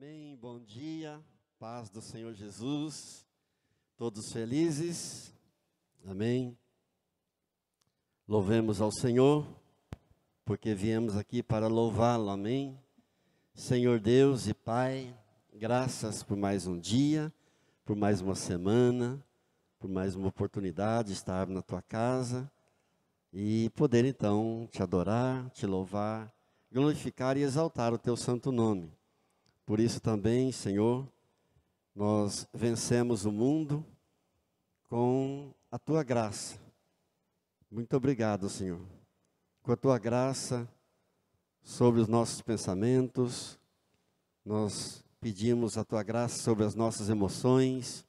Amém, bom dia, paz do Senhor Jesus, todos felizes, amém. Louvemos ao Senhor, porque viemos aqui para louvá-lo, amém. Senhor Deus e Pai, graças por mais um dia, por mais uma semana, por mais uma oportunidade de estar na tua casa e poder então te adorar, te louvar, glorificar e exaltar o teu santo nome. Por isso também, Senhor, nós vencemos o mundo com a tua graça. Muito obrigado, Senhor. Com a tua graça sobre os nossos pensamentos, nós pedimos a tua graça sobre as nossas emoções,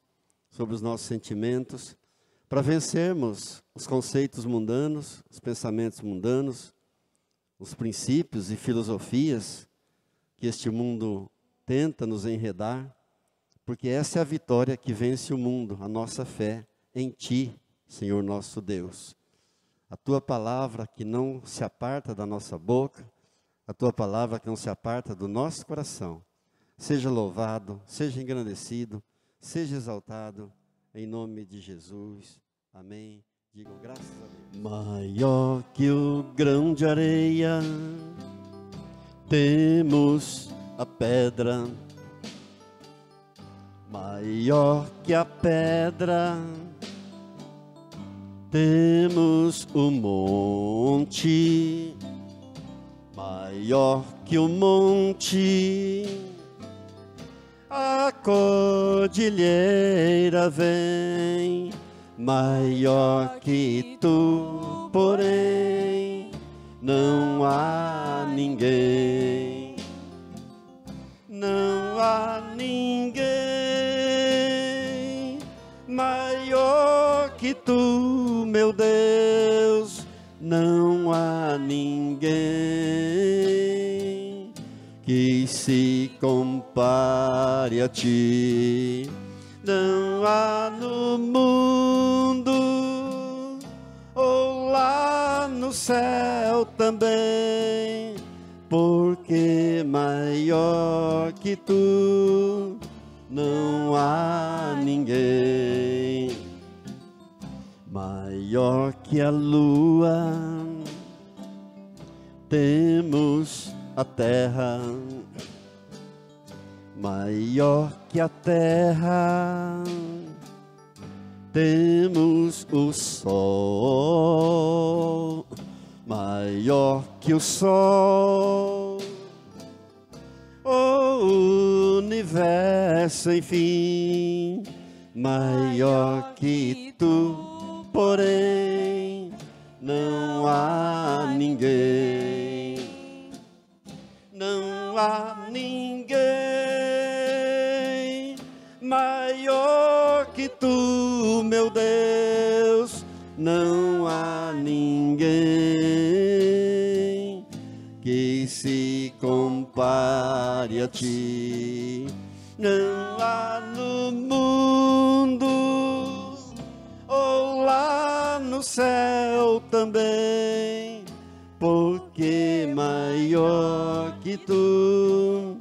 sobre os nossos sentimentos, para vencermos os conceitos mundanos, os pensamentos mundanos, os princípios e filosofias que este mundo tenta nos enredar, porque essa é a vitória que vence o mundo, a nossa fé em Ti, Senhor nosso Deus. A Tua palavra que não se aparta da nossa boca, a Tua palavra que não se aparta do nosso coração, seja louvado, seja engrandecido, seja exaltado, em nome de Jesus. Amém. Digam graças a Deus. Maior que o grão de areia, temos a pedra, maior que a pedra, temos o monte, maior que o monte, a cordilheira vem, maior que tu, porém, não há ninguém. Não há ninguém maior que tu, meu Deus. Não há ninguém que se compare a ti. Não há no mundo ou lá no céu também, porque maior que tu não há ninguém. Maior que a lua, temos a terra. Maior que a terra, temos o sol. Maior que o sol, o universo, enfim, maior que tu, porém, não há ninguém. Não há ninguém maior que tu, meu Deus. Não há ninguém que se compare a ti. Não há no mundo ou lá no céu também, porque maior que tu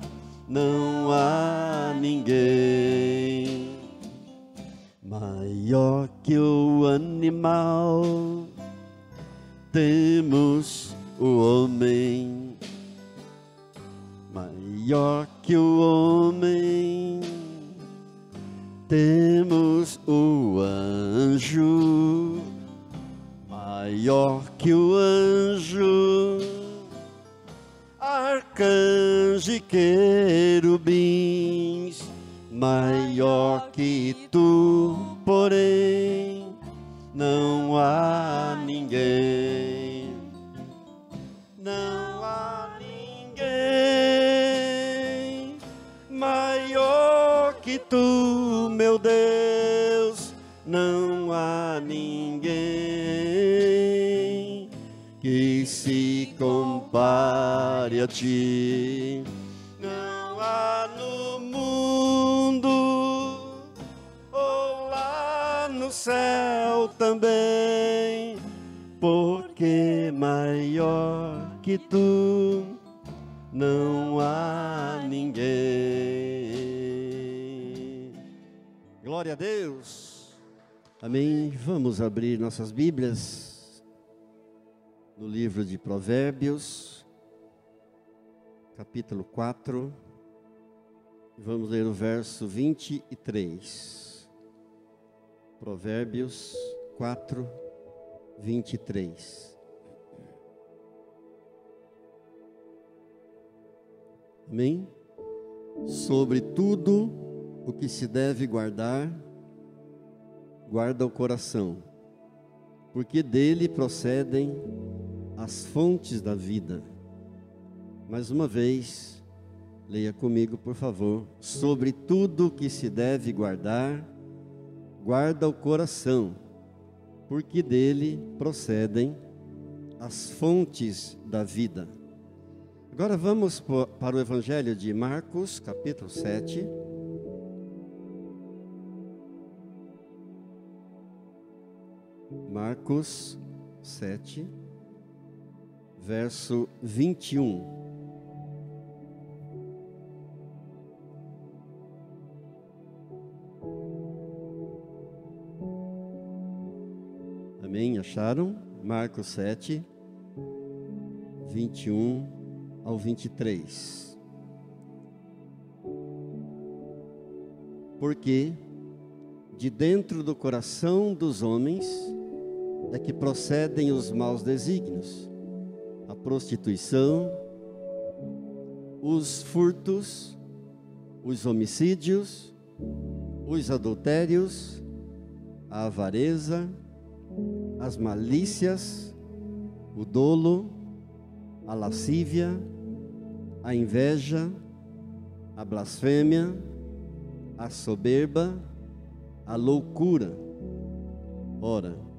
não há ninguém. Maior que o animal, temos o homem. Maior que o homem, temos o anjo. Maior que o anjo, arcanjo e querubins. Maior que tu, porém, não há ninguém. Não há ninguém maior que tu, meu Deus. Não há ninguém que se compare a ti. Não há no mundo ou lá no céu também, porque maior que tu não há ninguém. Glória a Deus. Amém. Vamos abrir nossas Bíblias no livro de Provérbios, capítulo 4. Vamos ler o verso 23. Provérbios 4, 23. Amém? Sobre tudo o que se deve guardar, guarda o coração, porque dele procedem as fontes da vida. Mais uma vez, leia comigo, por favor. Sobre tudo o que se deve guardar, guarda o coração, porque dele procedem as fontes da vida. Agora vamos para o Evangelho de Marcos, capítulo 7. Marcos 7, verso 21. Amém? Acharam? Marcos 7, 21 ao 23. Porque de dentro do coração dos homens é que procedem os maus desígnios, a prostituição, os furtos, os homicídios, os adultérios, a avareza, as malícias, o dolo, a lascívia, a inveja, a blasfêmia, a soberba, a loucura. Ora,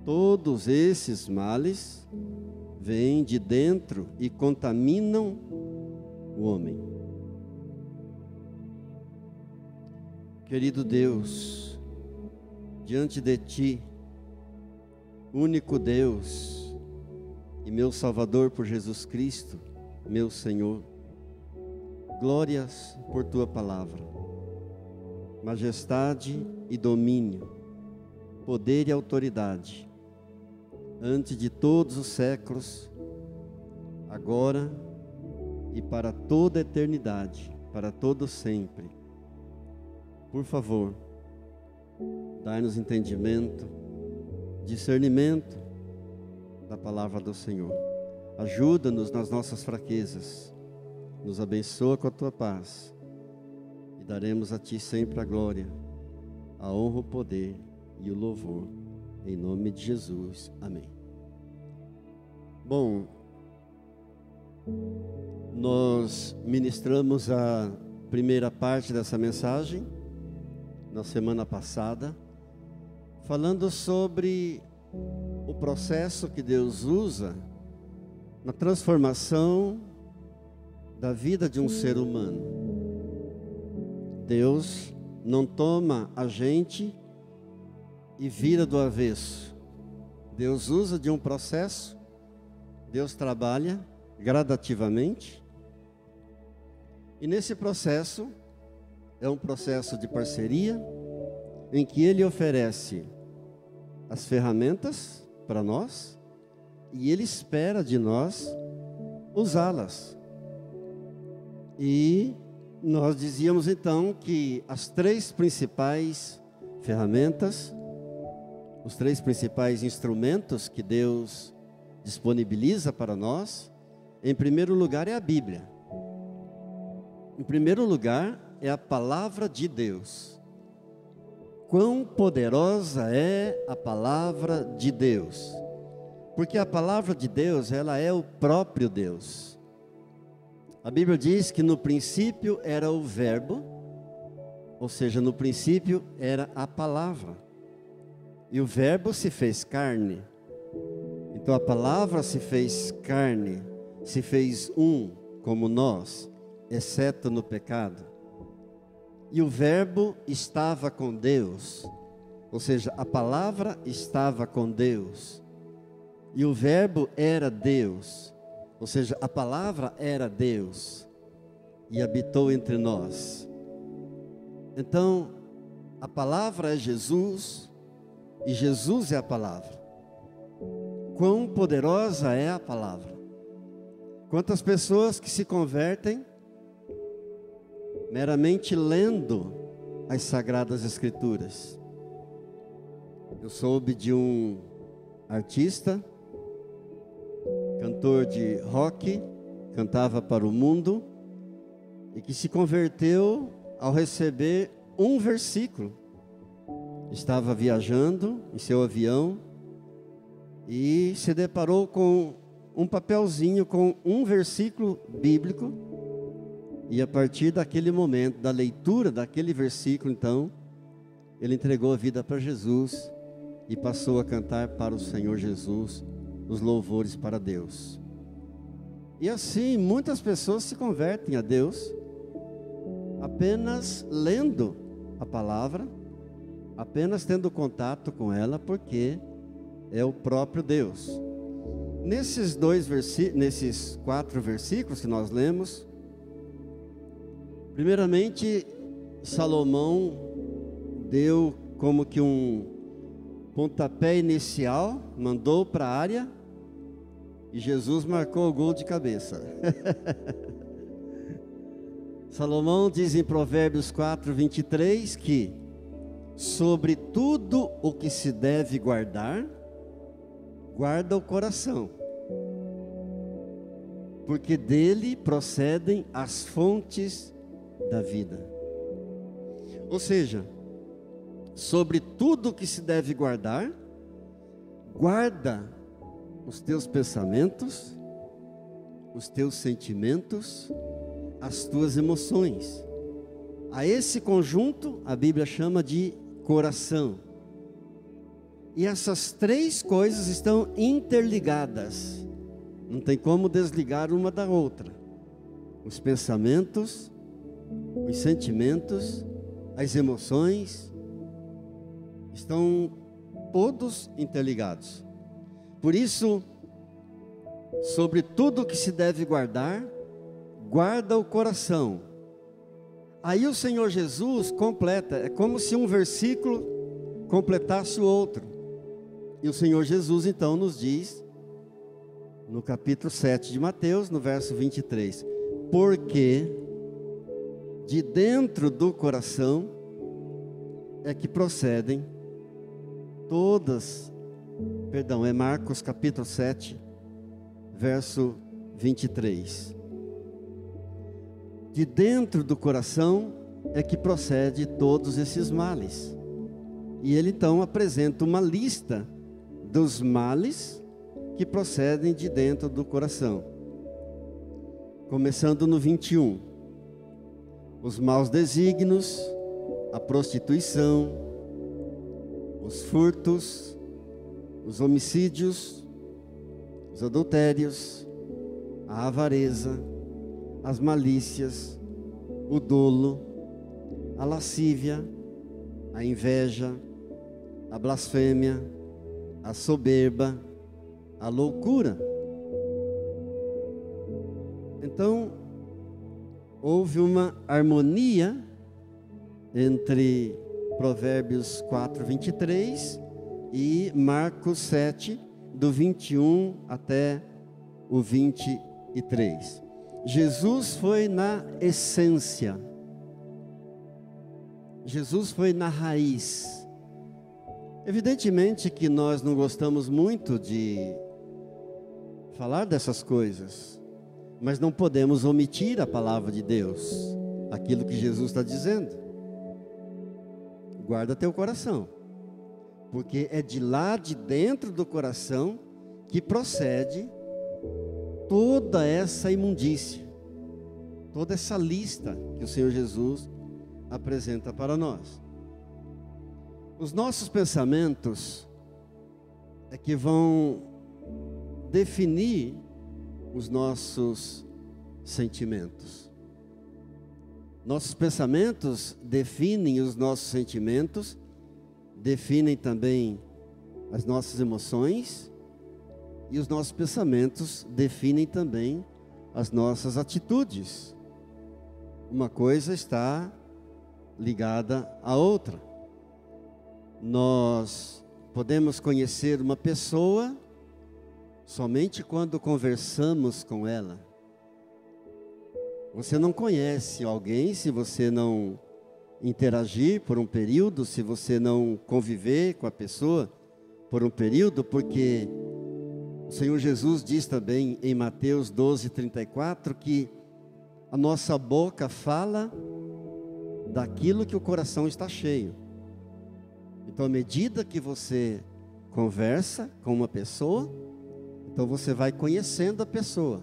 todos esses males vêm de dentro e contaminam o homem. Querido Deus, diante de Ti, único Deus e meu Salvador por Jesus Cristo, meu Senhor, glórias por Tua palavra, majestade e domínio, poder e autoridade, antes de todos os séculos, agora e para toda a eternidade, para todo sempre. Por favor, dai-nos entendimento, discernimento da palavra do Senhor. Ajuda-nos nas nossas fraquezas, nos abençoa com a Tua paz, e daremos a Ti sempre a glória, a honra, o poder e o louvor, em nome de Jesus. Amém. Bom, nós ministramos a primeira parte dessa mensagem na semana passada, falando sobre o processo que Deus usa na transformação da vida de um ser humano. Deus não toma a gente e vira do avesso. Deus usa de um processo, Deus trabalha gradativamente, e nesse processo é um processo de parceria, em que Ele oferece as ferramentas para nós, e Ele espera de nós usá-las. E nós dizíamos então que as três principais ferramentas, os três principais instrumentos que Deus disponibiliza para nós, em primeiro lugar é a Bíblia. Em primeiro lugar é a palavra de Deus. Quão poderosa é a palavra de Deus? Porque a palavra de Deus, ela é o próprio Deus. A Bíblia diz que no princípio era o verbo, ou seja, no princípio era a palavra. E o verbo se fez carne. Então a palavra se fez carne, se fez um como nós, exceto no pecado. E o verbo estava com Deus, ou seja, a palavra estava com Deus. E o verbo era Deus, ou seja, a palavra era Deus, e habitou entre nós. Então, A palavra é Jesus e Jesus é a palavra. Quão poderosa é a palavra. Quantas pessoas que se convertem meramente lendo as Sagradas Escrituras. Eu soube de um artista, cantor de rock, cantava para o mundo, e que se converteu ao receber um versículo. Estava viajando em seu avião e se deparou com um papelzinho com um versículo bíblico, e a partir daquele momento, da leitura daquele versículo, então, ele entregou a vida para Jesus e passou a cantar para o Senhor Jesus os louvores para Deus. E assim, muitas pessoas se convertem a Deus apenas lendo a palavra, apenas tendo contato com ela, porque é o próprio Deus. Nesses 4 versículos que nós lemos, primeiramente, Salomão deu como que um pontapé inicial, mandou para a área, e Jesus marcou o gol de cabeça. Salomão diz em Provérbios 4:23 que sobre tudo o que se deve guardar, guarda o coração, porque dele procedem as fontes da vida. Ou seja, sobre tudo o que se deve guardar, guarda os teus pensamentos, os teus sentimentos, as tuas emoções. A esse conjunto a Bíblia chama de coração. E essas 3 coisas estão interligadas. Não tem como desligar uma da outra. Os pensamentos, os sentimentos, as emoções, estão todos interligados. Por isso, sobre tudo o que se deve guardar, guarda o coração. Aí o Senhor Jesus completa, é como se um versículo completasse o outro. E o Senhor Jesus então nos diz, no capítulo 7 de Mateus, no verso 23, porque de dentro do coração é que procedem é Marcos capítulo 7, verso 23. De dentro do coração é que procede todos esses males. E ele então apresenta uma lista dos males que procedem de dentro do coração. Começando no 21. Os maus desígnios, a prostituição, os furtos, os homicídios, os adultérios, a avareza, as malícias, o dolo, a lascívia, a inveja, a blasfêmia, a soberba, a loucura. Então, houve uma harmonia entre Provérbios 4:23 e Marcos 7, do 21 até o 23. Jesus foi na essência. Jesus foi na raiz. Evidentemente que nós não gostamos muito de falar dessas coisas, mas não podemos omitir a palavra de Deus, aquilo que Jesus está dizendo. Guarda teu coração, porque é de lá de dentro do coração que procede toda essa imundícia, toda essa lista que o Senhor Jesus apresenta para nós. Os nossos pensamentos é que vão definir os nossos sentimentos. Nossos pensamentos definem os nossos sentimentos, definem também as nossas emoções, e os nossos pensamentos definem também as nossas atitudes. Uma coisa está ligada à outra. Nós podemos conhecer uma pessoa somente quando conversamos com ela. Você não conhece alguém se você não interagir por um período, se você não conviver com a pessoa por um período, porque o Senhor Jesus diz também em Mateus 12:34 que a nossa boca fala daquilo que o coração está cheio. Então, à medida que você conversa com uma pessoa, então você vai conhecendo a pessoa.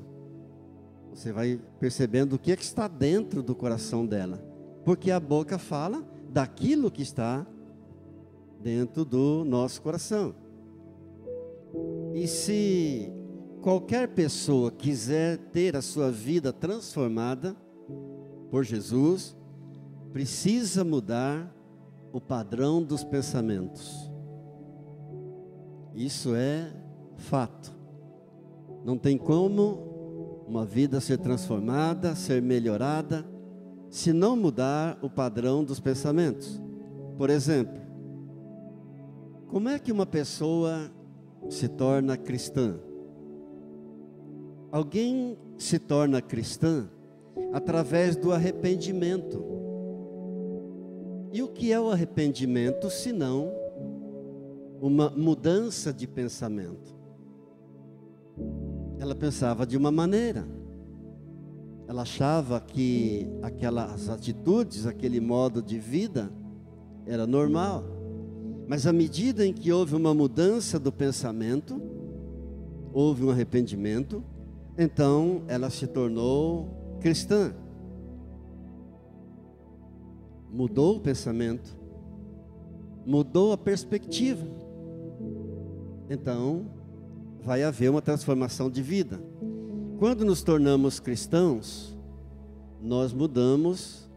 Você vai percebendo o que é que está dentro do coração dela. Porque a boca fala daquilo que está dentro do nosso coração. E se qualquer pessoa quiser ter a sua vida transformada por Jesus, precisa mudar o padrão dos pensamentos. Isso é fato. Não tem como uma vida ser transformada, ser melhorada, se não mudar o padrão dos pensamentos. Por exemplo, como é que uma pessoa se torna cristã? Alguém se torna cristã através do arrependimento. E o que é o arrependimento, senão uma mudança de pensamento? Ela pensava de uma maneira. Ela achava que aquelas atitudes, aquele modo de vida era normal. Mas à medida em que houve uma mudança do pensamento, houve um arrependimento, então ela se tornou cristã. Mudou o pensamento, mudou a perspectiva. Então, vai haver uma transformação de vida. Quando nos tornamos cristãos, nós mudamos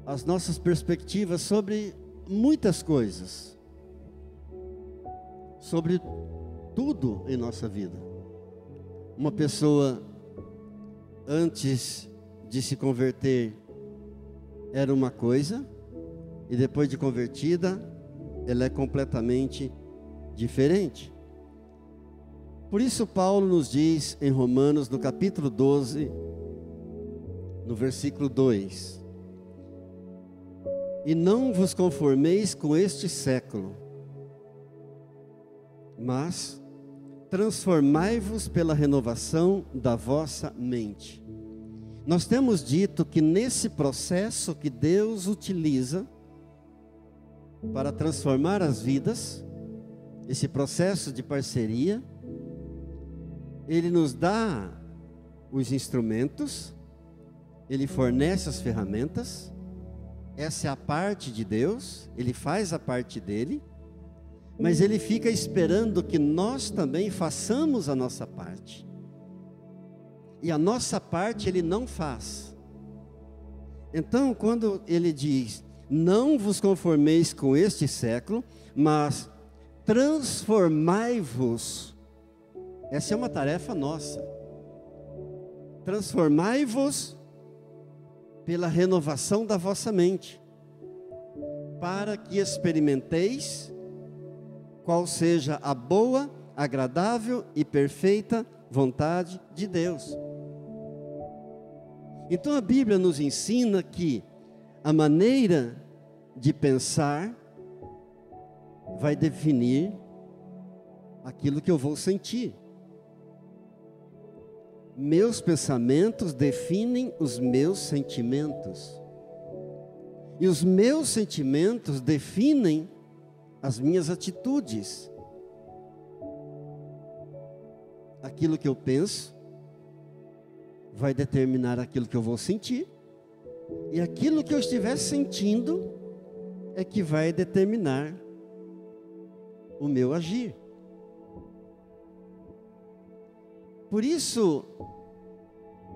as nossas perspectivas sobre muitas coisas, sobre tudo em nossa vida. Uma pessoa, antes de se converter, era uma coisa, e depois de convertida, ela é completamente diferente. Por isso Paulo nos diz em Romanos, no capítulo 12, no versículo 2: e não vos conformeis com este século, mas transformai-vos pela renovação da vossa mente. Nós temos dito que nesse processo que Deus utiliza para transformar as vidas, esse processo de parceria, Ele nos dá os instrumentos, Ele fornece as ferramentas, essa é a parte de Deus, Ele faz a parte dele, mas Ele fica esperando que nós também façamos a nossa parte. E a nossa parte Ele não faz. Então, quando Ele diz, não vos conformeis com este século, mas transformai-vos. Essa é uma tarefa nossa. Transformai-vos pela renovação da vossa mente, para que experimenteis qual seja a boa, agradável e perfeita vontade de Deus. Então a Bíblia nos ensina que a maneira de pensar vai definir aquilo que eu vou sentir. Meus pensamentos definem os meus sentimentos. E os meus sentimentos definem as minhas atitudes. Aquilo que eu penso vai determinar aquilo que eu vou sentir. E aquilo que eu estiver sentindo é que vai determinar o meu agir. Por isso,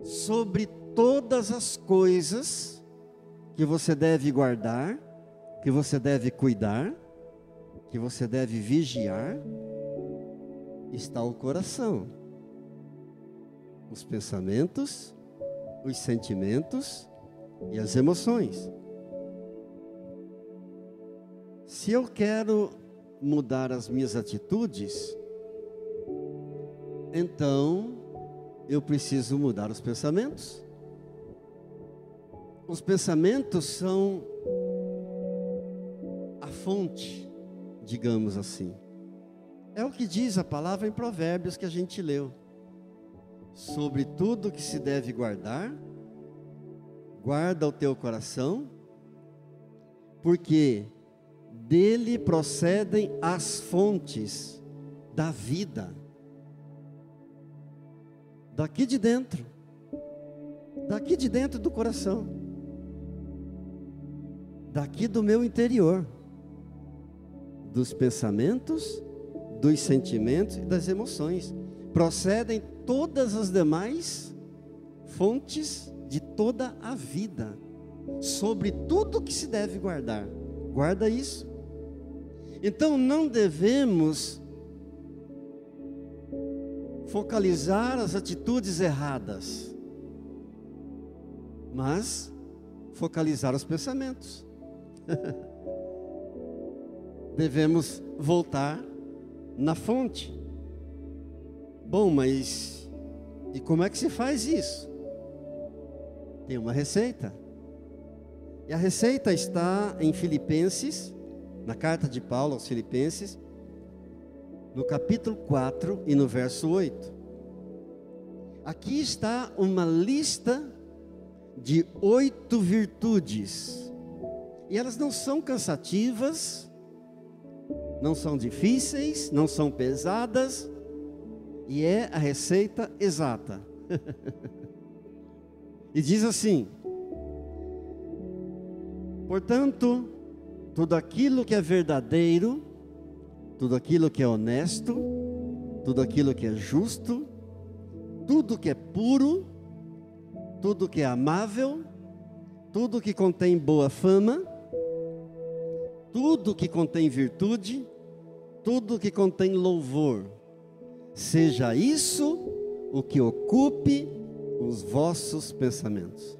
sobre todas as coisas que você deve guardar, que você deve cuidar, que você deve vigiar, está o coração, os pensamentos, os sentimentos e as emoções. Se eu quero mudar as minhas atitudes, então eu preciso mudar os pensamentos. Os pensamentos são a fonte, digamos assim. É o que diz a palavra em Provérbios que a gente leu. Sobre tudo que se deve guardar, guarda o teu coração, porque dele procedem as fontes da vida. Daqui de dentro do coração, daqui do meu interior, dos pensamentos, dos sentimentos e das emoções, procedem todas as demais fontes de toda a vida, sobre tudo que se deve guardar. Guarda isso. Então não devemos focalizar as atitudes erradas, mas focalizar os pensamentos. Devemos voltar na fonte. Bom, mas e como é que se faz isso? Tem uma receita. E a receita está em Filipenses, na carta de Paulo aos Filipenses, no capítulo 4 e no verso 8. Aqui está uma lista de 8 virtudes. E elas não são cansativas, não são difíceis, não são pesadas, e é a receita exata. E diz assim: portanto, tudo aquilo que é verdadeiro, tudo aquilo que é honesto, tudo aquilo que é justo, tudo que é puro, tudo que é amável, tudo que contém boa fama, tudo que contém virtude, tudo que contém louvor, seja isso o que ocupe os vossos pensamentos.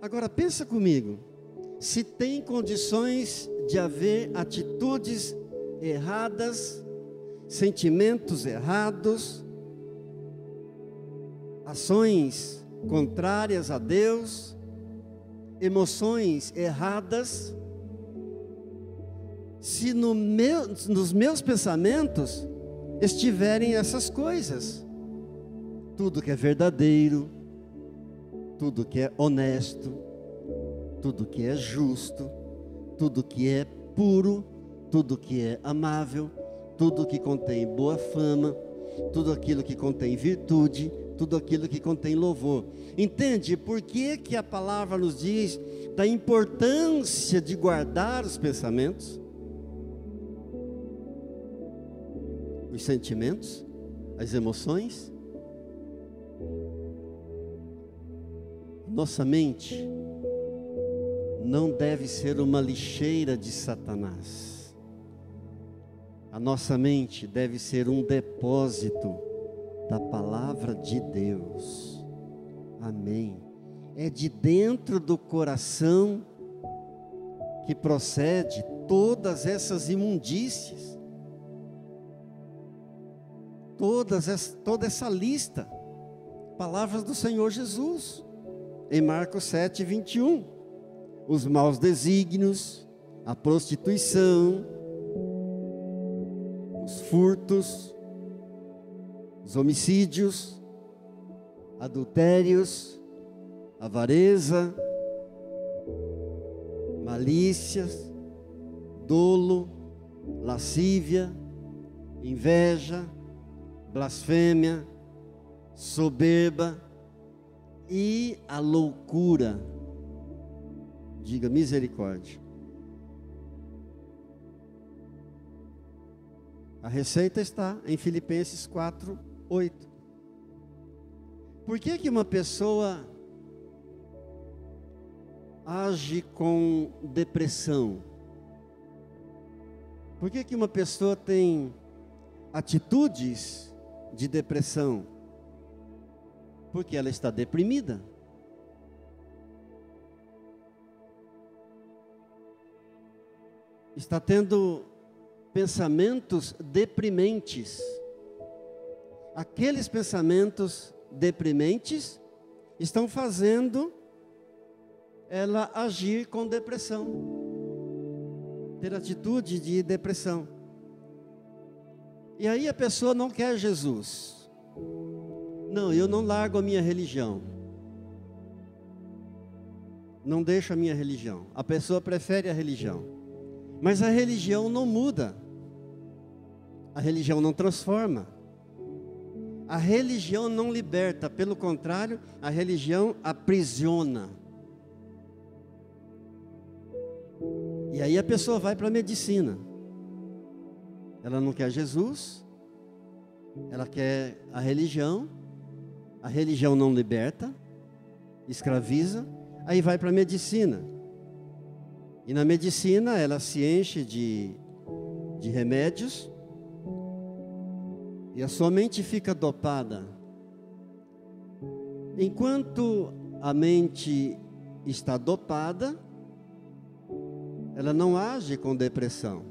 Agora pensa comigo, se tem condições de haver atitudes erradas, sentimentos errados, ações contrárias a Deus, emoções erradas, se nos meus pensamentos estiverem essas coisas, tudo que é verdadeiro, tudo que é honesto, tudo que é justo, tudo que é puro, tudo que é amável, tudo que contém boa fama, tudo aquilo que contém virtude, tudo aquilo que contém louvor. Entende por que a palavra nos diz da importância de guardar os pensamentos, os sentimentos, as emoções? Nossa mente não deve ser uma lixeira de Satanás. A nossa mente deve ser um depósito da palavra de Deus. Amém. É de dentro do coração que procede todas essas imundícies, toda essa lista, palavras do Senhor Jesus, em Marcos 7, 21, os maus desígnios, a prostituição, os furtos, os homicídios, adultérios, avareza, malícias, dolo, lascívia, inveja, blasfêmia, soberba e a loucura. Diga misericórdia. A receita está em Filipenses 4, 8. Por que uma pessoa age com depressão? Por que uma pessoa tem atitudes de depressão? Porque ela está deprimida. está tendo pensamentos deprimentes. Aqueles pensamentos deprimentes estão fazendo ela agir com depressão, ter atitude de depressão. E aí a pessoa não quer Jesus. Não, eu não largo a minha religião. Não deixo a minha religião. A pessoa prefere a religião. Mas a religião não muda. A religião não transforma. A religião não liberta. Pelo contrário, a religião aprisiona. E aí a pessoa vai para a medicina. Ela não quer Jesus. Ela quer a religião não liberta, escraviza. Aí vai para a medicina. E na medicina ela se enche de remédios. E a sua mente fica dopada. Enquanto a mente está dopada, ela não age com depressão,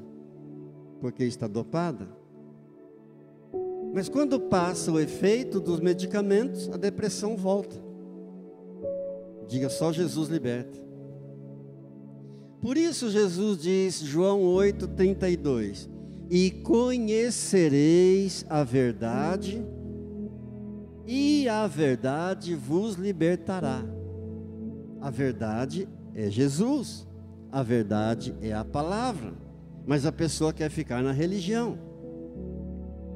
porque está dopada. Mas quando passa o efeito dos medicamentos, a depressão volta. Diga, só Jesus liberta. Por isso Jesus diz, João 8:32, e conhecereis a verdade, e a verdade vos libertará. A verdade é Jesus, a verdade é a palavra, mas a pessoa quer ficar na religião,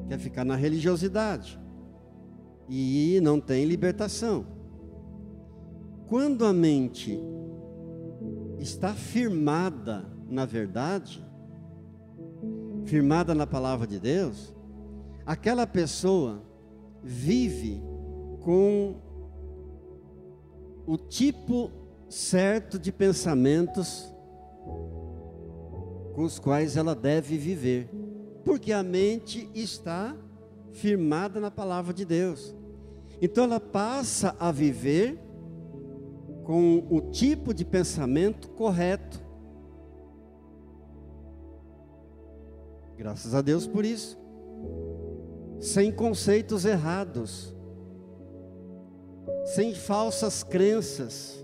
quer ficar na religiosidade, e não tem libertação. Quando a mente está firmada na verdade, firmada na palavra de Deus, aquela pessoa vive com o tipo certo de pensamentos com os quais ela deve viver, porque a mente está firmada na palavra de Deus. Então ela passa a viver com o tipo de pensamento correto. Graças a Deus por isso. Sem conceitos errados, sem falsas crenças,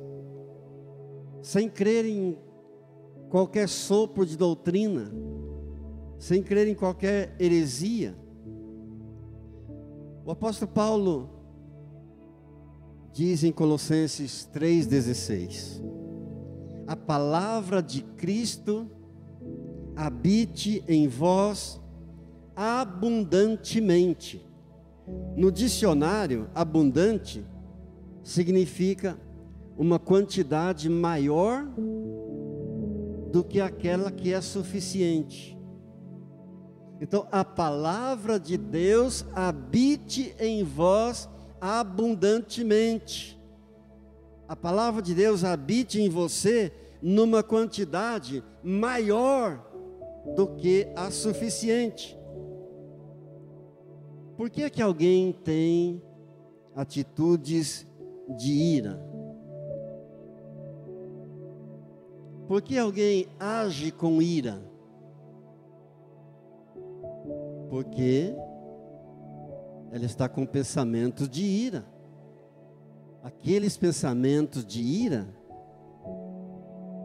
sem crer em qualquer sopro de doutrina, sem crer em qualquer heresia. O apóstolo Paulo diz em Colossenses 3,16: a palavra de Cristo habite em vós abundantemente. No dicionário, abundante significa uma quantidade maior do que aquela que é suficiente. Então, a palavra de Deus habite em vós abundantemente. A palavra de Deus habite em você numa quantidade maior do que a suficiente. Por que que alguém tem atitudes de ira? Por que alguém age com ira? Porque ela está com pensamentos de ira. Aqueles pensamentos de ira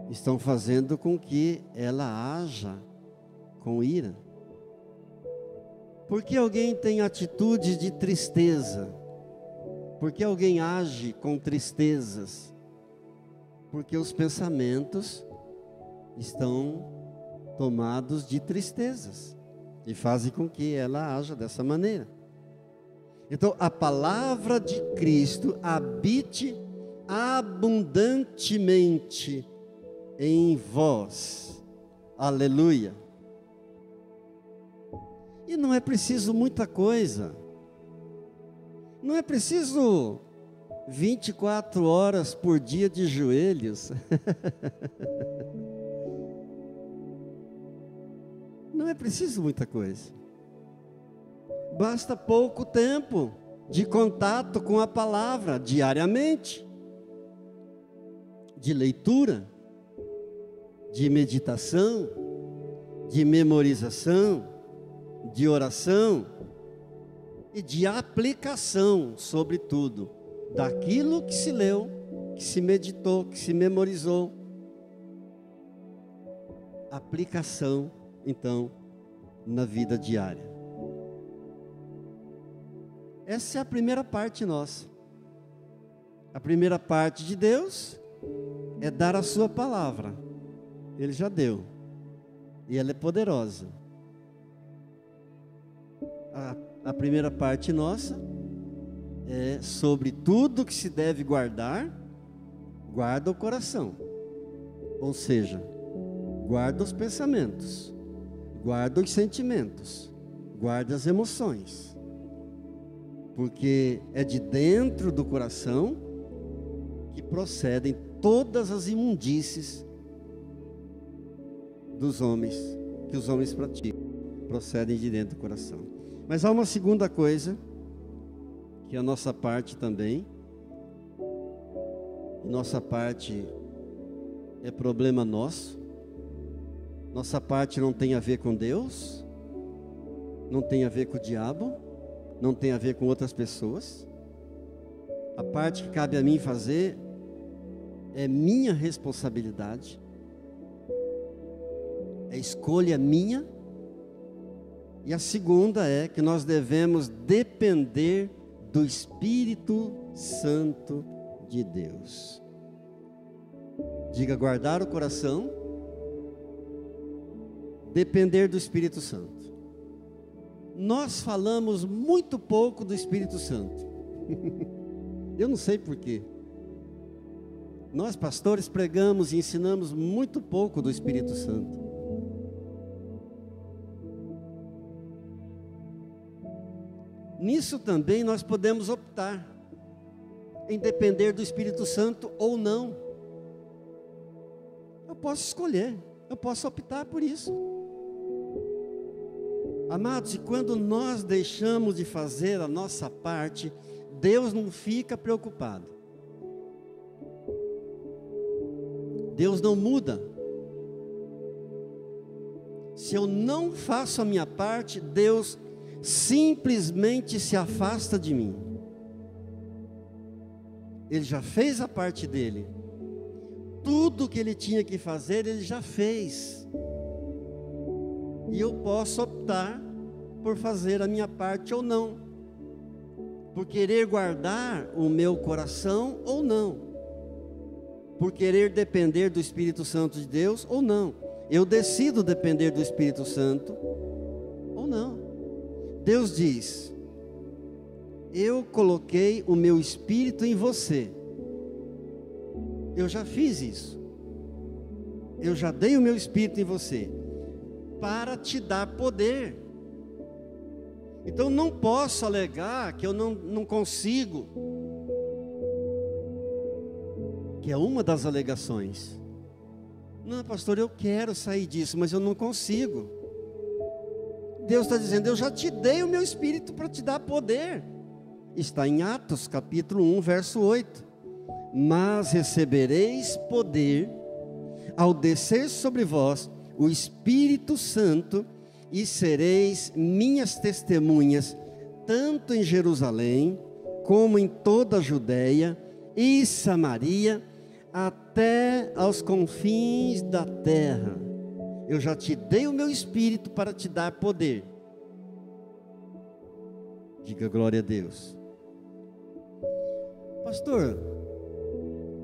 estão fazendo com que ela haja com ira. Por que alguém tem atitudes de tristeza? Por que alguém age com tristezas? Porque os pensamentos estão tomados de tristezas e fazem com que ela haja dessa maneira. Então, a palavra de Cristo habite abundantemente em vós. Aleluia. E não é preciso muita coisa. Não é preciso 24 horas por dia de joelhos. Não é preciso muita coisa. Basta pouco tempo de contato com a palavra diariamente, de leitura, de meditação, de memorização, de oração e de aplicação, sobretudo, daquilo que se leu, que se meditou, que se memorizou. Aplicação, então, na vida diária. Essa é a primeira parte nossa. A primeira parte de Deus é dar a sua palavra. Ele já deu. E ela é poderosa. A primeira parte nossa é sobre tudo que se deve guardar, guarda o coração. Ou seja, guarda os pensamentos, guarda os sentimentos, guarda as emoções. Porque é de dentro do coração que procedem todas as imundícies dos homens, que os homens praticam, procedem de dentro do coração. Mas há uma segunda coisa, que é a nossa parte também. Nossa parte é problema nosso. Nossa parte não tem a ver com Deus, não tem a ver com o diabo, não tem a ver com outras pessoas. A parte que cabe a mim fazer é minha responsabilidade, é escolha minha. E a segunda é que nós devemos depender do Espírito Santo de Deus. Diga, guardar o coração, depender do Espírito Santo. Nós falamos muito pouco do Espírito Santo. Eu não sei porquê. Nós, pastores, pregamos e ensinamos muito pouco do Espírito Santo. Nisso também nós podemos optar em depender do Espírito Santo ou não. Eu posso escolher, eu posso optar por isso. Amados, e quando nós deixamos de fazer a nossa parte, Deus não fica preocupado. Deus não muda. Se eu não faço a minha parte, Deus simplesmente se afasta de mim. Ele já fez a parte dele. Tudo que ele tinha que fazer, ele já fez. E eu posso optar por fazer a minha parte ou não. Por querer guardar o meu coração ou não. Por querer depender do Espírito Santo de Deus ou não. Eu decido depender do Espírito Santo ou não. Deus diz: eu coloquei o meu Espírito em você. Eu já fiz isso. Eu já dei o meu Espírito em você para te dar poder. Então não posso alegar que eu não consigo, que é uma das alegações. Não, pastor, eu quero sair disso, mas eu não consigo. Deus está dizendo: eu já te dei o meu Espírito para te dar poder. Está em Atos capítulo 1, verso 8. Mas recebereis poder ao descer sobre vós o Espírito Santo, e sereis minhas testemunhas, tanto em Jerusalém, como em toda a Judéia e Samaria, até aos confins da terra. Eu já te dei o meu Espírito para te dar poder. Diga glória a Deus. Pastor,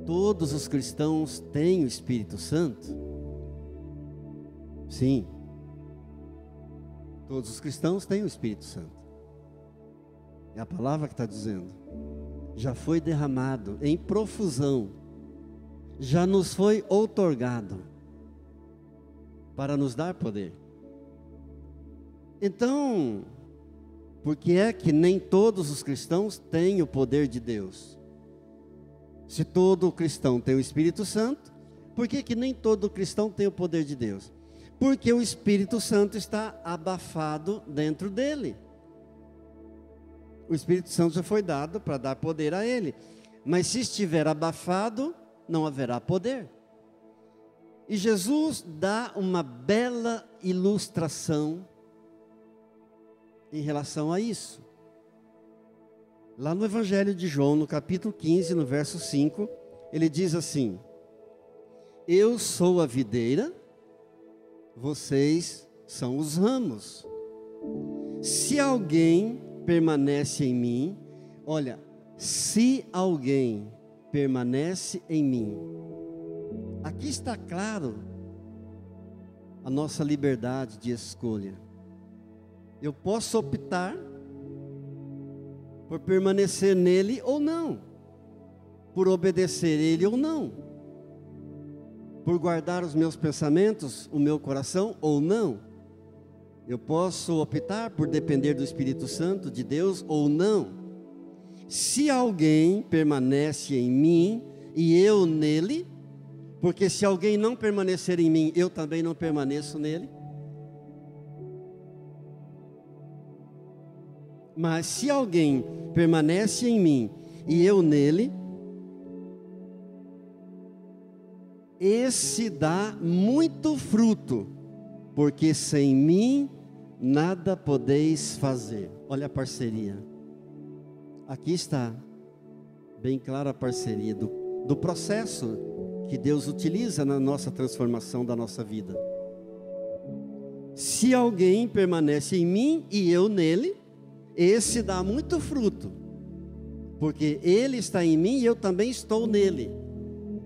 todos os cristãos têm o Espírito Santo? Sim. Todos os cristãos têm o Espírito Santo. É a palavra que está dizendo. Já foi derramado em profusão. Já nos foi outorgado para nos dar poder. Então, por que é que nem todos os cristãos têm o poder de Deus? Se todo cristão tem o Espírito Santo, por que que nem todo cristão tem o poder de Deus? Porque o Espírito Santo está abafado dentro dele. O Espírito Santo já foi dado para dar poder a ele. Mas se estiver abafado, não haverá poder. E Jesus dá uma bela ilustração em relação a isso. Lá no Evangelho de João, no capítulo 15, no verso 5, ele diz assim: eu sou a videira, vocês são os ramos. Se alguém permanece em mim, olha, se alguém permanece em mim, aqui está claro a nossa liberdade de escolha. Eu posso optar por permanecer nele ou não, por obedecer ele ou não, por guardar os meus pensamentos, o meu coração ou não. Eu posso optar por depender do Espírito Santo de Deus ou não. Se alguém permanece em mim e eu nele, porque se alguém não permanecer em mim, eu também não permaneço nele. Mas se alguém permanece em mim e eu nele, esse dá muito fruto, porque sem mim nada podeis fazer. Olha a parceria. Aqui está bem clara a parceria do processo que Deus utiliza na nossa transformação da nossa vida. Se alguém permanece em mim e eu nele, esse dá muito fruto, porque ele está em mim e eu também estou nele.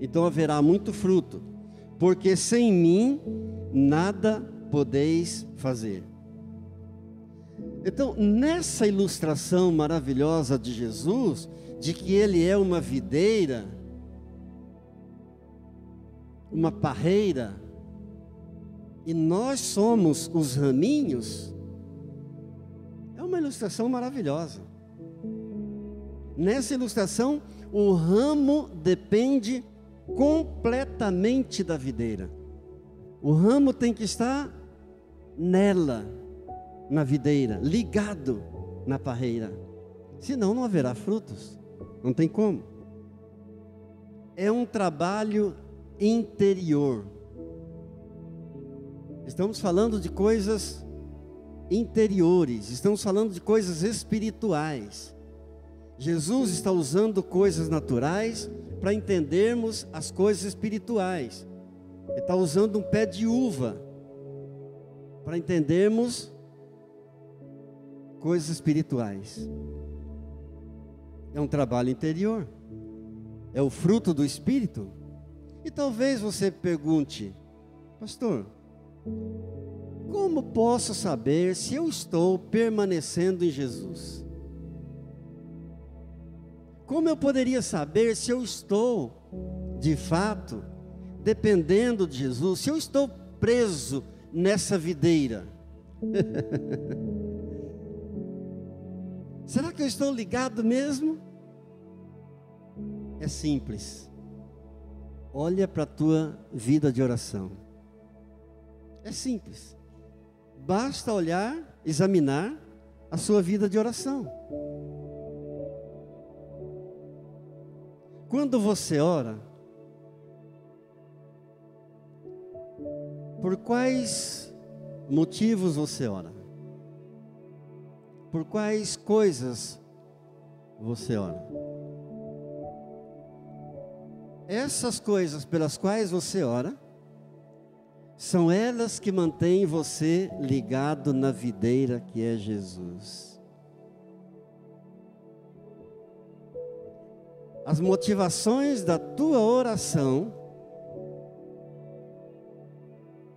Então haverá muito fruto, porque sem mim nada podeis fazer. Então, nessa ilustração maravilhosa de Jesus, de que ele é uma videira, uma parreira, e nós somos os raminhos, é uma ilustração maravilhosa. Nessa ilustração, o ramo depende completamente da videira. O ramo tem que estar nela, na videira, ligado na parreira. Senão não haverá frutos. Não tem como. É um trabalho interior. Estamos falando de coisas interiores, estamos falando de coisas espirituais. Jesus está usando coisas naturais para entendermos as coisas espirituais. Ele está usando um pé de uva para entendermos coisas espirituais. É um trabalho interior, é o fruto do Espírito. E talvez você pergunte: pastor, como posso saber se eu estou permanecendo em Jesus? Como eu poderia saber se eu estou, de fato, dependendo de Jesus, se eu estou preso nessa videira? Será que eu estou ligado mesmo? É simples. Olha para a tua vida de oração. É simples. Basta olhar, examinar a sua vida de oração. Quando você ora, por quais motivos você ora? Por quais coisas você ora? Essas coisas pelas quais você ora, são elas que mantêm você ligado na videira que é Jesus. As motivações da tua oração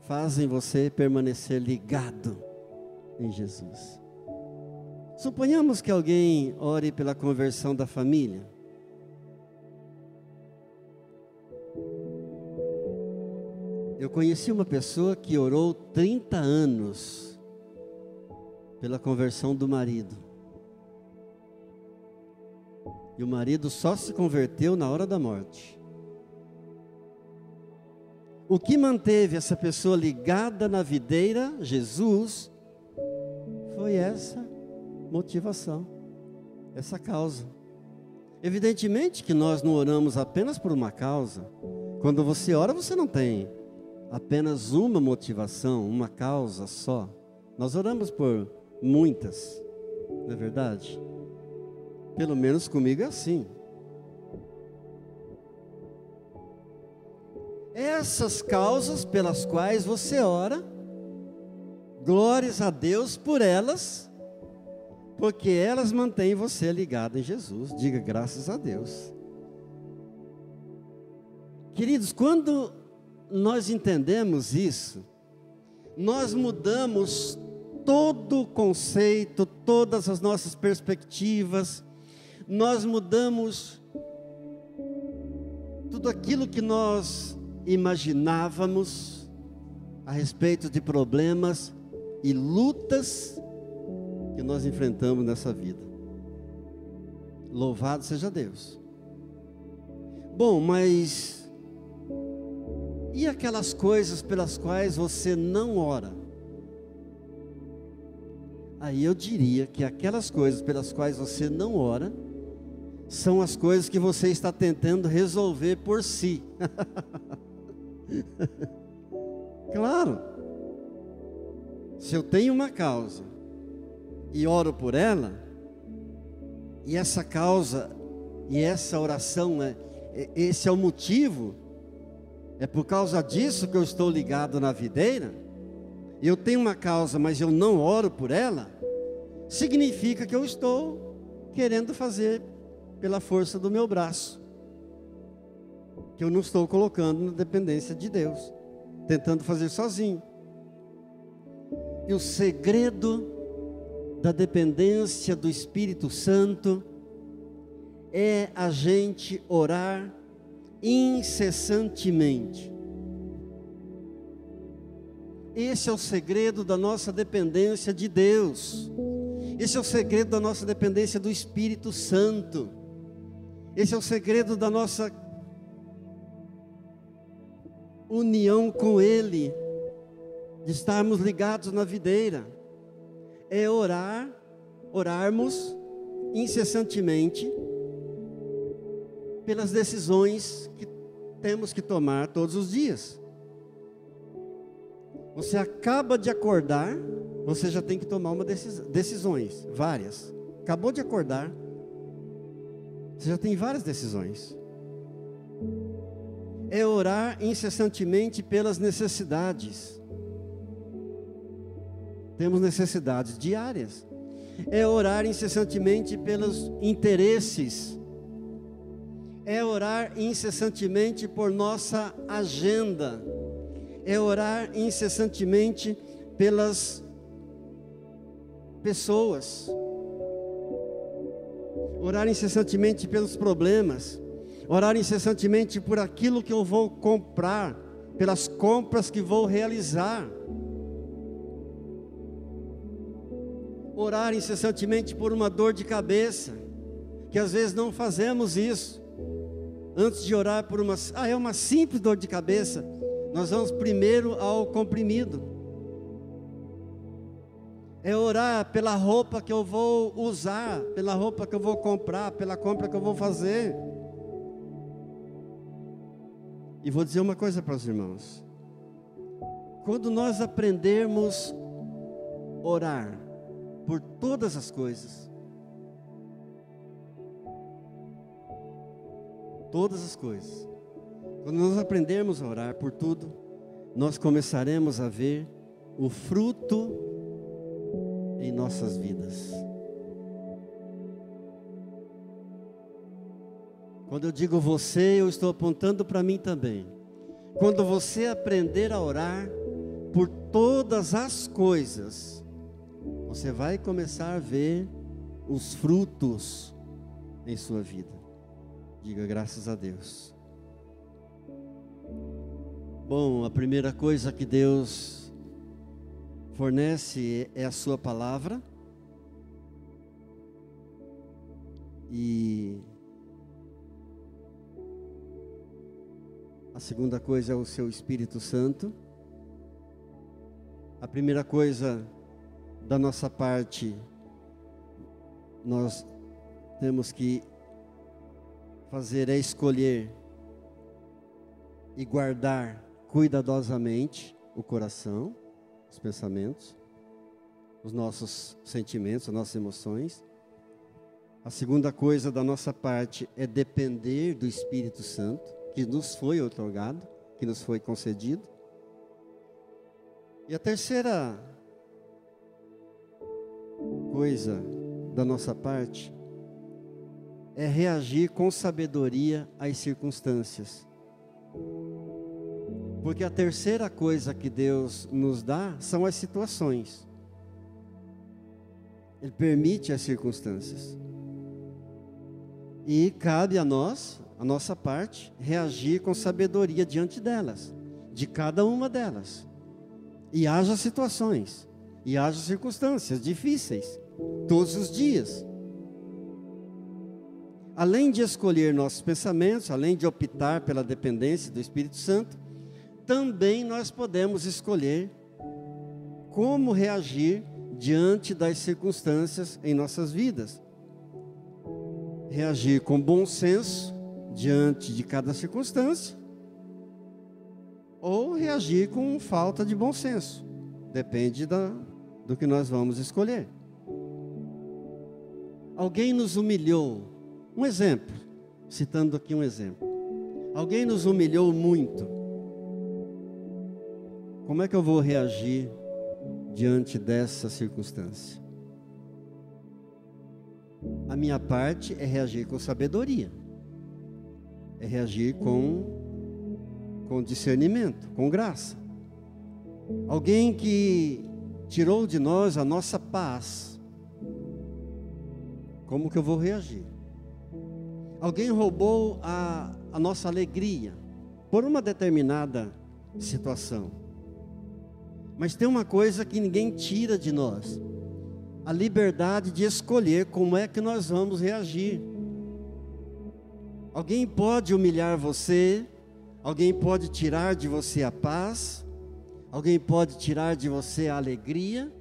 fazem você permanecer ligado em Jesus. Suponhamos que alguém ore pela conversão da família. Eu conheci uma pessoa que orou 30 anos pela conversão do marido. E o marido só se converteu na hora da morte. O que manteve essa pessoa ligada na videira, Jesus, foi essa motivação, essa causa. Evidentemente que nós não oramos apenas por uma causa. Quando você ora, você não tem apenas uma motivação, uma causa só. Nós oramos por muitas, não é verdade? Pelo menos comigo é assim. Essas causas pelas quais você ora, glórias a Deus por elas, porque elas mantêm você ligado em Jesus. Diga graças a Deus. Queridos, quando nós entendemos isso, nós mudamos todo o conceito, todas as nossas perspectivas, nós mudamos tudo aquilo que nós imaginávamos a respeito de problemas e lutas que nós enfrentamos nessa vida. Louvado seja Deus. Bom, mas e aquelas coisas pelas quais você não ora? Aí eu diria que aquelas coisas pelas quais você não ora são as coisas que você está tentando resolver por si. Claro. Se eu tenho uma causa e oro por ela, e essa causa e essa oração, esse é o motivo, é por causa disso que eu estou ligado na videira, eu tenho uma causa, mas eu não oro por ela, significa que eu estou querendo fazer pela força do meu braço, que eu não estou colocando na dependência de Deus, tentando fazer sozinho. E o segredo da dependência do Espírito Santo é a gente orar incessantemente. Esse é o segredo da nossa dependência de Deus. Esse é o segredo da nossa dependência do Espírito Santo. Esse é o segredo da nossa união com Ele, de estarmos ligados na videira. É orarmos incessantemente pelas decisões que temos que tomar todos os dias. Você acaba de acordar, você já tem que tomar decisões, várias. Acabou de acordar, você já tem várias decisões. É orar incessantemente pelas necessidades. Temos necessidades diárias. É orar incessantemente pelos interesses. É orar incessantemente por nossa agenda. É orar incessantemente pelas pessoas. Orar incessantemente pelos problemas. Orar incessantemente por aquilo que eu vou comprar, pelas compras que vou realizar. Orar incessantemente por uma dor de cabeça, que às vezes não fazemos isso. Antes de orar por é uma simples dor de cabeça, nós vamos primeiro ao comprimido. É orar pela roupa que eu vou usar, pela roupa que eu vou comprar, pela compra que eu vou fazer. E vou dizer uma coisa para os irmãos. Quando nós aprendermos a orar por todas as coisas, quando nós aprendermos a orar por tudo, nós começaremos a ver o fruto em nossas vidas. Quando eu digo você, eu estou apontando para mim também. Quando você aprender a orar por todas as coisas, você vai começar a ver os frutos em sua vida. Diga graças a Deus. Bom, a primeira coisa que Deus fornece é a sua palavra. E a segunda coisa é o seu Espírito Santo. A primeira coisa da nossa parte, nós temos que fazer é escolher e guardar cuidadosamente o coração, os pensamentos, os nossos sentimentos, as nossas emoções. A segunda coisa da nossa parte é depender do Espírito Santo, que nos foi outorgado, que nos foi concedido. E a terceira coisa da nossa parte é reagir com sabedoria às circunstâncias. Porque a terceira coisa que Deus nos dá são as situações. Ele permite as circunstâncias. E cabe a nós, a nossa parte, reagir com sabedoria diante delas, de cada uma delas. E haja situações, e haja circunstâncias difíceis, todos os dias. Além de escolher nossos pensamentos, além de optar pela dependência do Espírito Santo, também nós podemos escolher como reagir diante das circunstâncias em nossas vidas. Reagir com bom senso diante de cada circunstância, ou reagir com falta de bom senso. Depende do que nós vamos escolher. Alguém nos humilhou. Um exemplo, citando aqui um exemplo. Alguém nos humilhou muito. Como é que eu vou reagir diante dessa circunstância? A minha parte é reagir com sabedoria. É reagir com discernimento, com graça. Alguém que tirou de nós a nossa paz. Como que eu vou reagir? Alguém roubou a nossa alegria por uma determinada situação. Mas tem uma coisa que ninguém tira de nós: a liberdade de escolher como é que nós vamos reagir. Alguém pode humilhar você, alguém pode tirar de você a paz, alguém pode tirar de você a alegria,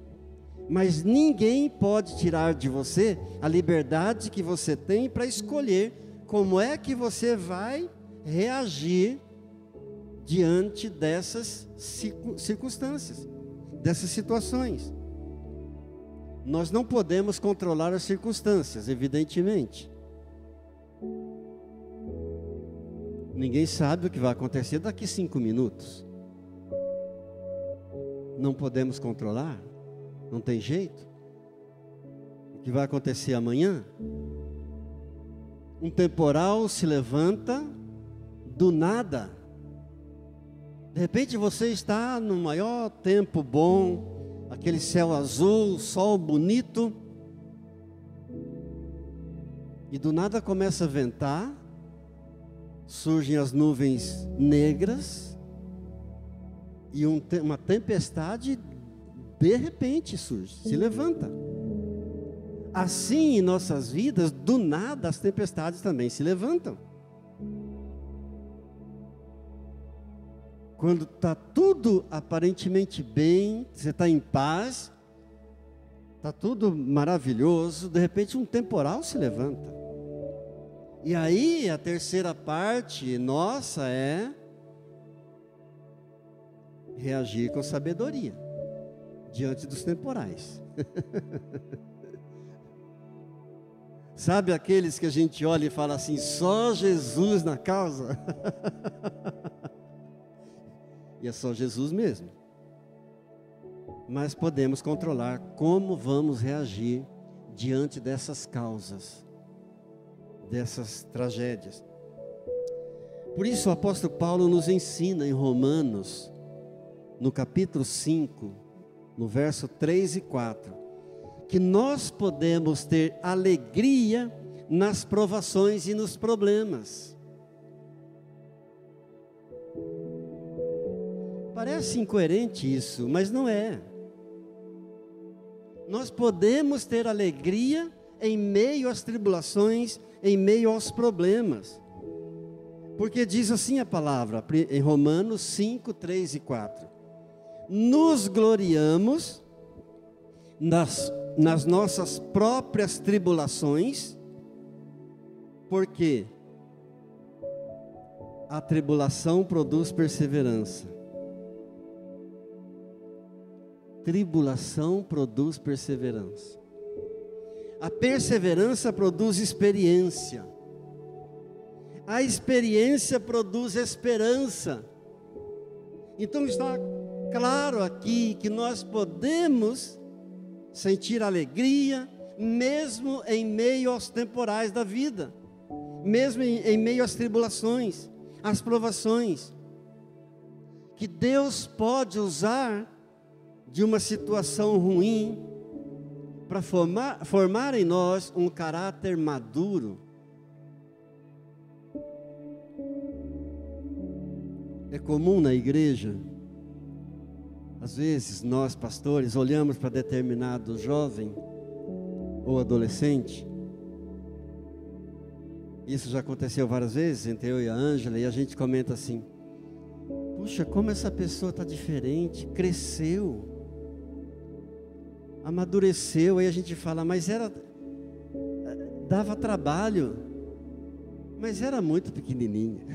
mas ninguém pode tirar de você a liberdade que você tem para escolher como é que você vai reagir diante dessas circunstâncias, dessas situações. Nós não podemos controlar as circunstâncias, evidentemente. Ninguém sabe o que vai acontecer daqui 5 minutos. Não podemos controlar, não tem jeito. O que vai acontecer amanhã? Um temporal se levanta do nada. De repente você está no maior tempo bom, aquele céu azul, sol bonito, e do nada começa a ventar, surgem as nuvens negras, e uma tempestade de repente surge, se levanta. Assim em nossas vidas, do nada as tempestades também se levantam. Quando está tudo aparentemente bem, você está em paz, está tudo maravilhoso, de repente um temporal se levanta. E aí a terceira parte nossa é reagir com sabedoria diante dos temporais. Sabe aqueles que a gente olha e fala assim, só Jesus na causa? E é só Jesus mesmo. Mas podemos controlar como vamos reagir diante dessas causas, dessas tragédias. Por isso o apóstolo Paulo nos ensina em Romanos, no capítulo 5, no verso 3 e 4, que nós podemos ter alegria nas provações e nos problemas. Parece incoerente isso, mas não é. Nós podemos ter alegria em meio às tribulações, em meio aos problemas. Porque diz assim a palavra, em Romanos 5, 3 e 4. Nos gloriamos nas nossas próprias tribulações, porque a tribulação produz perseverança. tribulação produz perseverança. A perseverança produz experiência. A experiência produz esperança. Então está claro aqui que nós podemos sentir alegria, mesmo em meio aos temporais da vida, mesmo em meio às tribulações, às provações, que Deus pode usar de uma situação ruim para formar em nós um caráter maduro. É comum na igreja, às vezes nós pastores olhamos para determinado jovem ou adolescente. Isso já aconteceu várias vezes entre eu e a Ângela, e a gente comenta assim: puxa, como essa pessoa está diferente, cresceu, amadureceu. Aí a gente fala, mas dava trabalho, mas era muito pequenininha.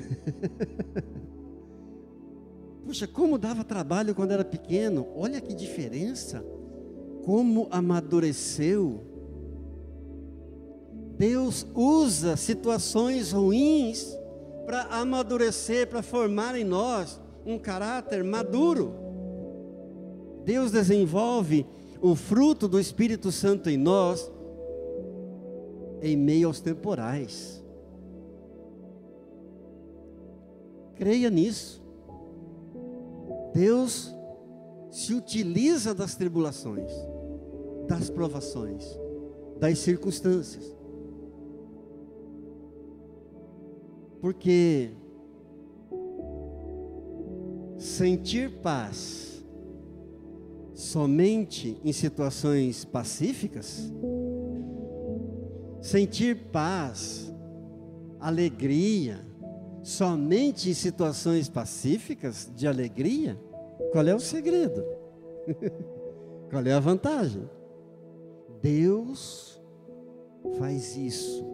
Puxa, como dava trabalho quando era pequeno, olha que diferença, como amadureceu. Deus usa situações ruins para amadurecer, para formar em nós um caráter maduro. Deus desenvolve o fruto do Espírito Santo em nós, em meio aos temporais. Creia nisso. Deus se utiliza das tribulações, das provações, das circunstâncias. Porque sentir paz somente em situações pacíficas, sentir paz, alegria, somente em situações pacíficas, de alegria, qual é o segredo? Qual é a vantagem? Deus faz isso,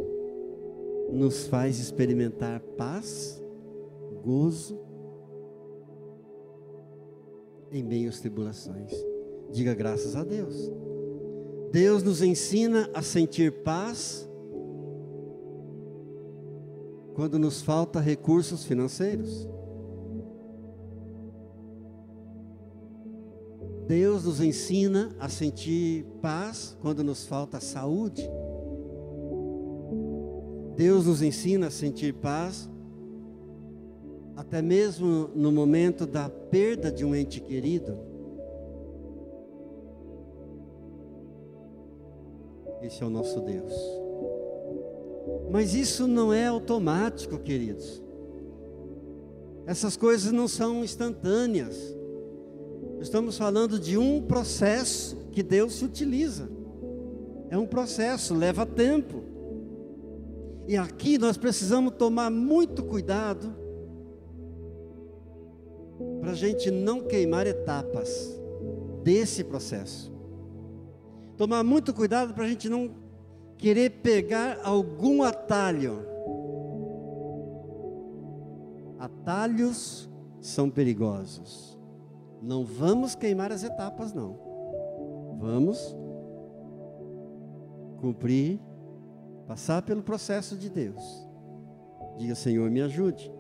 nos faz experimentar paz, gozo, em meio às tribulações. Diga graças a Deus. Deus nos ensina a sentir paz quando nos falta recursos financeiros. Deus nos ensina a sentir paz quando nos falta saúde. Deus nos ensina a sentir paz até mesmo no momento da perda de um ente querido. Esse é o nosso Deus. Mas isso não é automático, queridos. Essas coisas não são instantâneas. Estamos falando de um processo que Deus se utiliza. É um processo, leva tempo. E aqui nós precisamos tomar muito cuidado para a gente não queimar etapas desse processo. Tomar muito cuidado para a gente não querer pegar algum atalho. Atalhos são perigosos. Não vamos queimar as etapas, não. Vamos cumprir, passar pelo processo de Deus. Diga: Senhor, me ajude.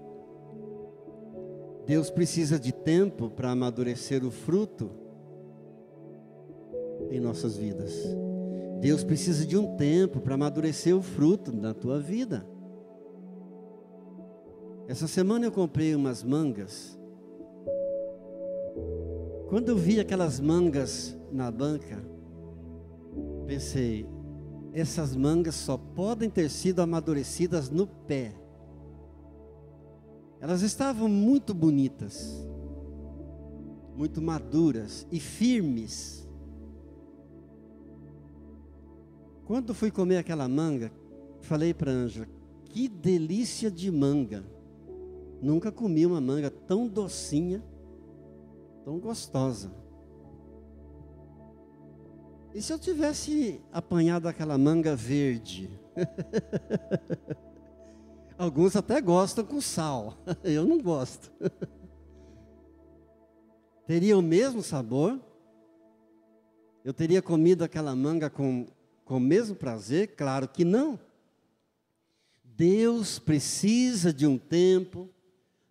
Deus precisa de tempo para amadurecer o fruto em nossas vidas. Deus precisa de um tempo para amadurecer o fruto na tua vida. Essa semana eu comprei umas mangas. Quando eu vi aquelas mangas na banca, pensei, essas mangas só podem ter sido amadurecidas no pé. Elas estavam muito bonitas, muito maduras e firmes. Quando fui comer aquela manga, falei para a Ângela, que delícia de manga. Nunca comi uma manga tão docinha, tão gostosa. E se eu tivesse apanhado aquela manga verde? Alguns até gostam com sal, eu não gosto. Teria o mesmo sabor? eu teria comido aquela manga com o mesmo prazer? Claro que não. Deus precisa de um tempo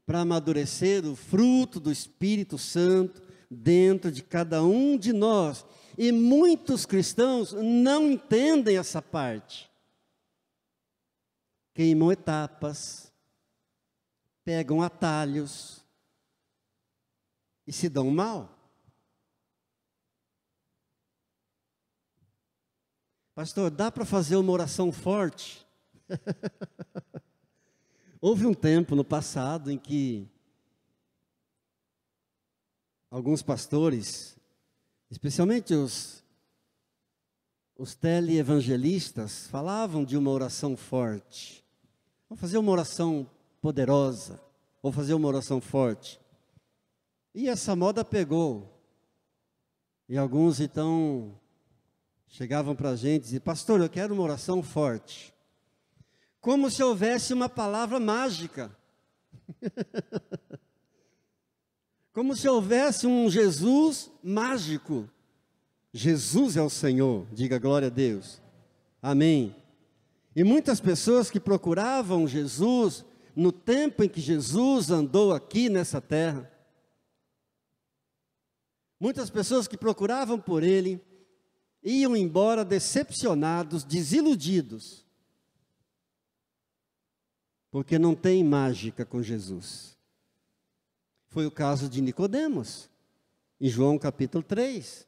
para amadurecer o fruto do Espírito Santo dentro de cada um de nós. E muitos cristãos não entendem essa parte. Queimam etapas, pegam atalhos e se dão mal. Pastor, dá para fazer uma oração forte? Houve um tempo no passado em que alguns pastores, especialmente os teleevangelistas, falavam de uma oração forte. Vamos fazer uma oração poderosa, vou fazer uma oração forte. E essa moda pegou. E alguns então chegavam para a gente e diziam: pastor, eu quero uma oração forte. Como se houvesse uma palavra mágica. Como se houvesse um Jesus mágico. Jesus é o Senhor, diga glória a Deus. Amém. E muitas pessoas que procuravam Jesus no tempo em que Jesus andou aqui nessa terra, muitas pessoas que procuravam por Ele, iam embora decepcionados, desiludidos, porque não tem mágica com Jesus. Foi o caso de Nicodemos, em João capítulo 3.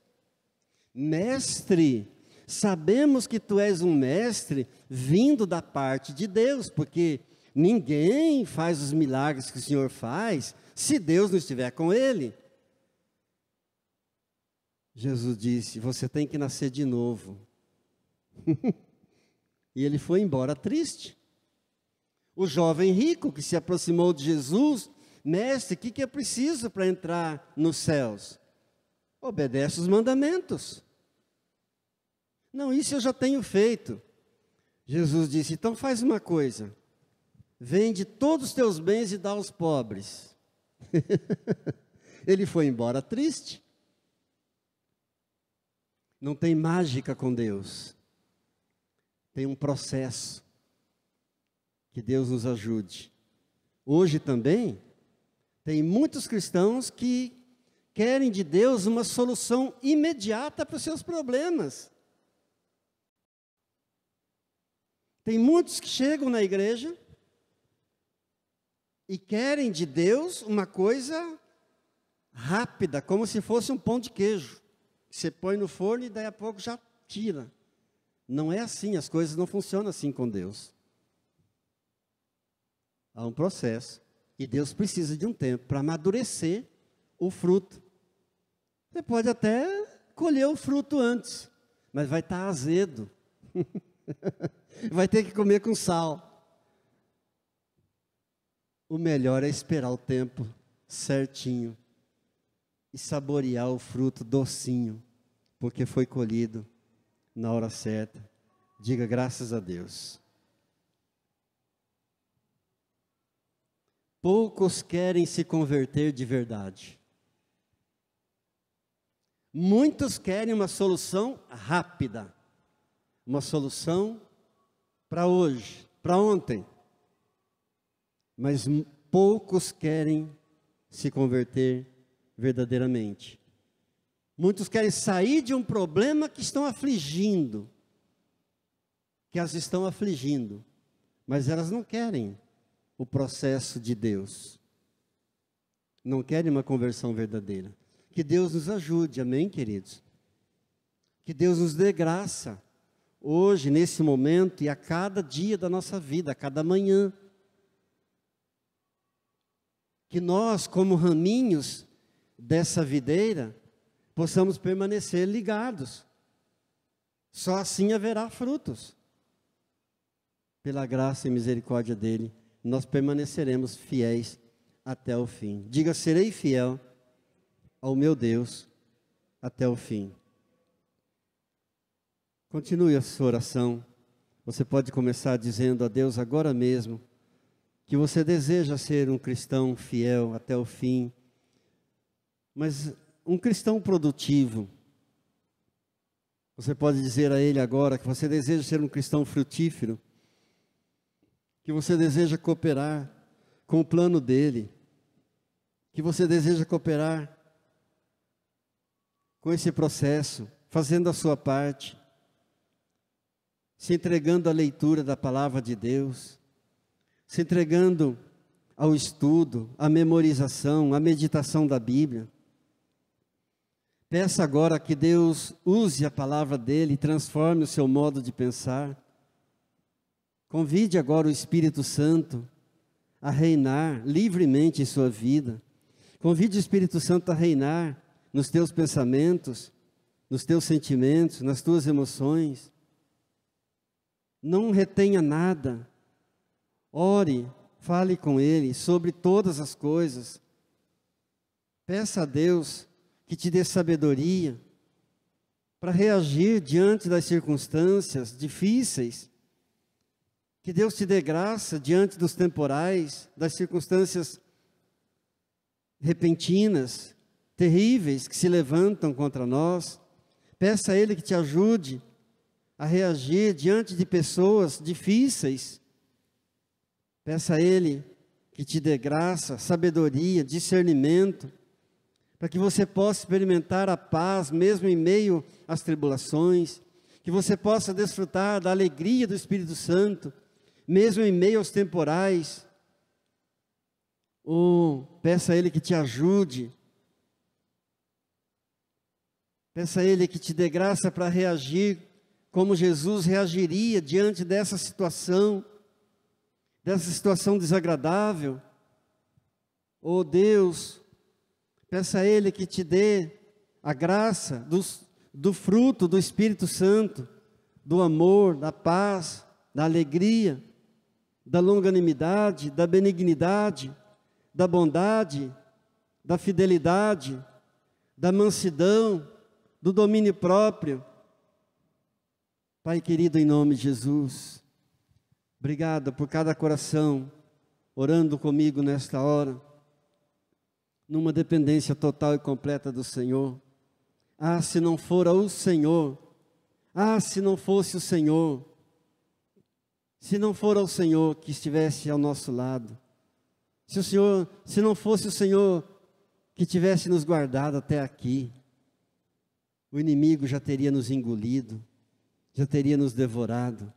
Mestre, sabemos que tu és um mestre vindo da parte de Deus, porque ninguém faz os milagres que o Senhor faz se Deus não estiver com ele. Jesus disse: você tem que nascer de novo. E ele foi embora triste. O jovem rico que se aproximou de Jesus: mestre, o que é preciso para entrar nos céus? Obedece os mandamentos. Não, isso eu já tenho feito. Jesus disse: então faz uma coisa, vende todos os teus bens e dá aos pobres. Ele foi embora triste. Não tem mágica com Deus. Tem um processo. Que Deus nos ajude. Hoje também, tem muitos cristãos que querem de Deus uma solução imediata para os seus problemas. Tem muitos que chegam na igreja e querem de Deus uma coisa rápida, como se fosse um pão de queijo. Você põe no forno e daí a pouco já tira. Não é assim, as coisas não funcionam assim com Deus. Há um processo. E Deus precisa de um tempo para amadurecer o fruto. Você pode até colher o fruto antes, mas vai estar azedo. Vai ter que comer com sal. O melhor é esperar o tempo certinho e saborear o fruto docinho, porque foi colhido na hora certa. Diga graças a Deus. Poucos querem se converter de verdade. Muitos querem uma solução rápida, uma solução para hoje, para ontem. Mas poucos querem se converter verdadeiramente. Muitos querem sair de um problema que estão afligindo, que as estão afligindo, mas elas não querem o processo de Deus. Não querem uma conversão verdadeira. Que Deus nos ajude, amém, queridos? Que Deus nos dê graça, hoje, nesse momento, e a cada dia da nossa vida, a cada manhã. Que nós, como raminhos dessa videira, possamos permanecer ligados. Só assim haverá frutos. Pela graça e misericórdia dEle, nós permaneceremos fiéis até o fim. Diga: serei fiel ao meu Deus até o fim. Continue a sua oração. Você pode começar dizendo a Deus agora mesmo que você deseja ser um cristão fiel até o fim, mas um cristão produtivo, Você pode dizer a Ele agora que você deseja ser um cristão frutífero, que você deseja cooperar com o plano dEle, que você deseja cooperar com esse processo, fazendo a sua parte, se entregando à leitura da palavra de Deus, se entregando ao estudo, à memorização, à meditação da Bíblia. Peça agora que Deus use a palavra dele e transforme o seu modo de pensar. Convide agora o Espírito Santo a reinar livremente em sua vida. Convide o Espírito Santo a reinar nos teus pensamentos, nos teus sentimentos, nas tuas emoções. Não retenha nada. Ore, fale com Ele sobre todas as coisas. Peça a Deus que te dê sabedoria para reagir diante das circunstâncias difíceis. Que Deus te dê graça diante dos temporais, das circunstâncias repentinas, terríveis que se levantam contra nós. Peça a Ele que te ajude a reagir diante de pessoas difíceis. Peça a Ele que te dê graça, sabedoria, discernimento, para que você possa experimentar a paz mesmo em meio às tribulações, que você possa desfrutar da alegria do Espírito Santo, mesmo em meio aos temporais. Peça a Ele que te ajude. Peça a Ele que te dê graça para reagir como Jesus reagiria diante dessa situação desagradável. Deus, peça a Ele que te dê a graça do fruto do Espírito Santo, do amor, da paz, da alegria, da longanimidade, da benignidade, da bondade, da fidelidade, da mansidão, do domínio próprio. Pai querido, em nome de Jesus, obrigado por cada coração orando comigo nesta hora, numa dependência total e completa do Senhor. Se não fora o Senhor, se não fosse o Senhor, se não fora o Senhor que estivesse ao nosso lado, se não fosse o Senhor que tivesse nos guardado até aqui, o inimigo já teria nos engolido, já teria nos devorado.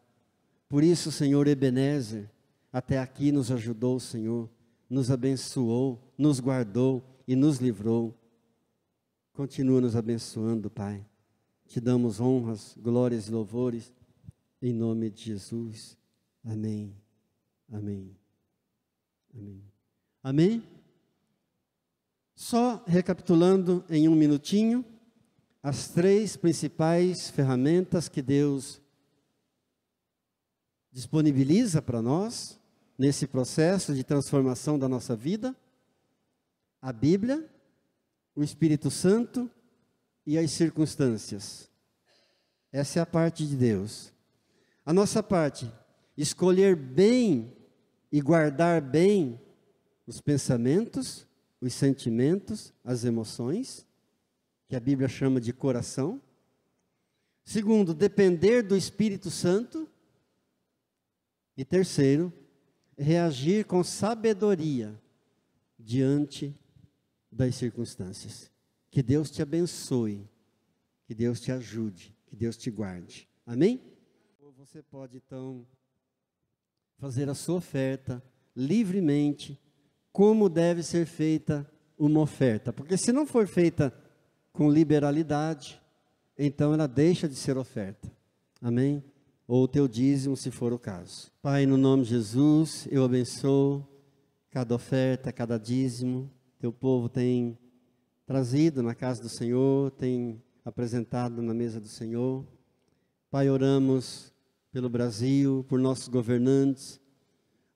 Por isso, Senhor Ebenezer, até aqui nos ajudou o Senhor, nos abençoou, nos guardou e nos livrou. Continua nos abençoando, Pai. Te damos honras, glórias e louvores, em nome de Jesus. Amém. Amém. Amém. Amém? Só recapitulando em um minutinho, as 3 principais ferramentas que Deus disponibiliza para nós, nesse processo de transformação da nossa vida: a Bíblia, o Espírito Santo e as circunstâncias. Essa é a parte de Deus. A nossa parte, escolher bem e guardar bem os pensamentos, os sentimentos, as emoções, que a Bíblia chama de coração. Segundo, depender do Espírito Santo. E terceiro, reagir com sabedoria diante das circunstâncias. Que Deus te abençoe, que Deus te ajude, que Deus te guarde. Amém? Você pode então fazer a sua oferta livremente, como deve ser feita uma oferta. Porque se não for feita com liberalidade, então ela deixa de ser oferta. Amém? Ou o teu dízimo, se for o caso. Pai, no nome de Jesus, eu abençoo cada oferta, cada dízimo. Teu povo tem trazido na casa do Senhor, tem apresentado na mesa do Senhor. Pai, oramos pelo Brasil, por nossos governantes,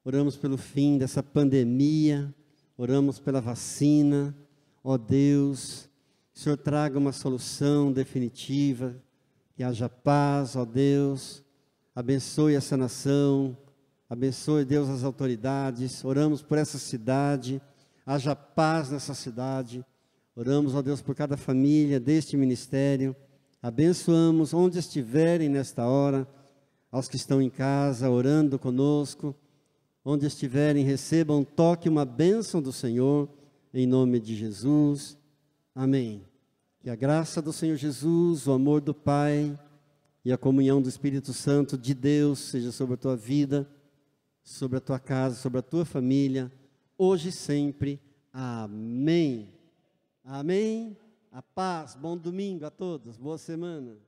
oramos pelo fim dessa pandemia, oramos pela vacina. Ó Deus, que o Senhor traga uma solução definitiva, que haja paz, ó Deus. Abençoe essa nação, abençoe, Deus, as autoridades. Oramos por essa cidade, haja paz nessa cidade. Oramos, ó Deus, por cada família deste ministério, Abençoamos onde estiverem nesta hora, aos que estão em casa orando conosco, onde estiverem, recebam um toque, uma bênção do Senhor, em nome de Jesus. Amém. Que a graça do Senhor Jesus, o amor do Pai e a comunhão do Espírito Santo de Deus seja sobre a tua vida, sobre a tua casa, sobre a tua família, hoje e sempre. Amém. Amém. A paz, bom domingo a todos, boa semana.